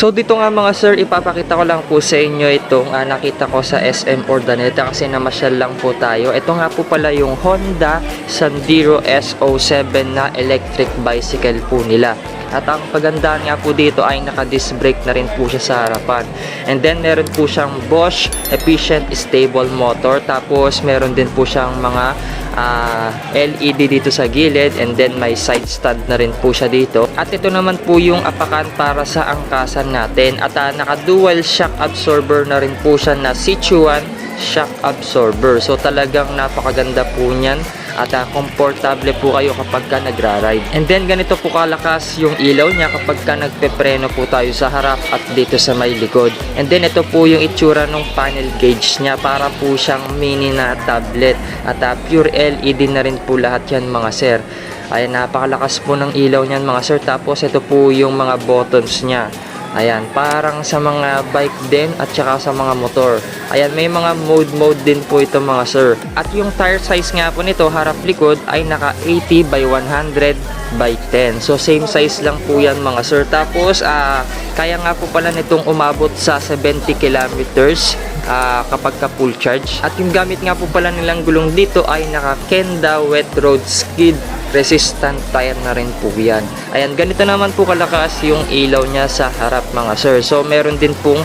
So dito nga mga sir, ipapakita ko lang po sa inyo itong nakita ko sa SM Urdaneta kasi namasyal lang po tayo. Ito nga po pala yung Honda Sandero SO7 na electric bicycle po nila. At ang pagandaan nga po dito ay naka-disc brake na rin po siya sa harapan. And then meron po siyang Bosch Efficient Stable Motor. Tapos meron din po siyang mga LED dito sa gilid, and then may side stand na rin po siya dito. At ito naman po yung apakan para sa angkasan natin. At naka dual shock absorber na rin po siya na Sichuan shock absorber. So talagang napakaganda po niyan. At komportable po kayo kapag ka nagra-ride. And then ganito po kalakas yung ilaw niya kapag ka nagpepreno po tayo sa harap at dito sa may likod. And then ito po yung itsura ng panel gauge niya, para po siyang mini na tablet. At pure LED na rin po lahat yan mga sir. Ayan, napakalakas po ng ilaw niyan mga sir. Tapos ito po yung mga buttons niya. Ayan, parang sa mga bike din at saka sa mga motor. Ayan, may mga mode din po ito mga sir. At yung tire size nga po nito, harap likod, ay naka 80 by 100 by 10. So same size lang po yan mga sir. Tapos kaya nga po pala nitong umabot sa 70 kilometers kapag ka full charge. At yung gamit nga po pala nilang gulong dito ay naka Kenda Wet Road Skid resistant tire na rin po yan. Ayan, ganito naman po kalakas yung ilaw niya sa harap mga sir. So meron din pong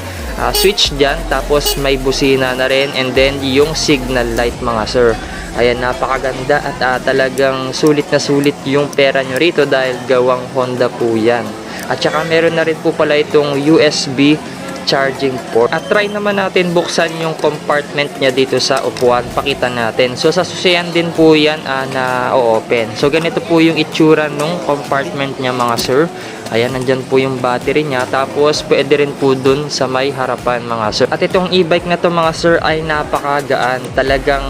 switch dyan, tapos may busina na rin, and then yung signal light mga sir. Ayan, napakaganda at talagang sulit na sulit yung pera nyo rito dahil gawang Honda po yan. At saka meron na rin po pala itong USB charging port. At try naman natin buksan yung compartment niya dito sa upuan. Pakita natin. So sa susiyan din po yan na o-open. So ganito po yung itsura nung compartment niya mga sir. Ayan, nandyan po yung battery niya. Tapos pwede rin po dun sa may harapan mga sir. At itong e-bike na to mga sir ay napakagaan. Talagang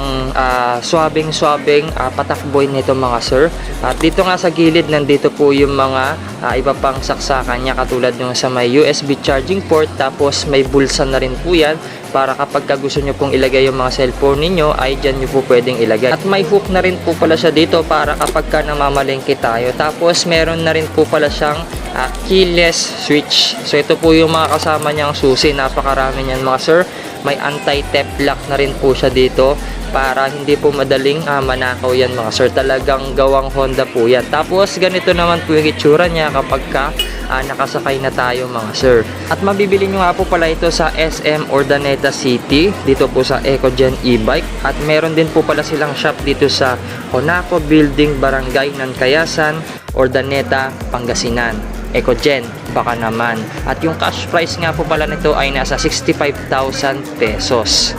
swabing patakboy nito mga sir. At dito nga sa gilid, nandito po yung mga iba pang saksakan niya, katulad yung sa may USB charging port. Tapos may bulsa na rin po yan, para kapag gusto nyo pong ilagay yung mga cellphone ninyo ay dyan nyo po pwedeng ilagay. At may hook na rin po pala siya dito para kapag ka namamalengke tayo. Tapos meron na rin po pala siyang keyless switch. So ito po yung mga kasama niyang susi. Napakarami niyan mga sir. May anti-theft lock na rin po siya dito para hindi po madaling manakaw yan mga sir. Talagang gawang Honda po yan. Tapos ganito naman po yung itsura niya kapag ka nakasakay na tayo mga sir. At mabibili nyo nga po pala ito sa SM Urdaneta City, dito po sa EcoGen e-bike. At meron din po pala silang shop dito sa Honaco Building, Barangay Nancayasan, Urdaneta, Pangasinan. EcoGen, baka naman. At yung cash price nga po pala nito ay nasa 65,000 pesos.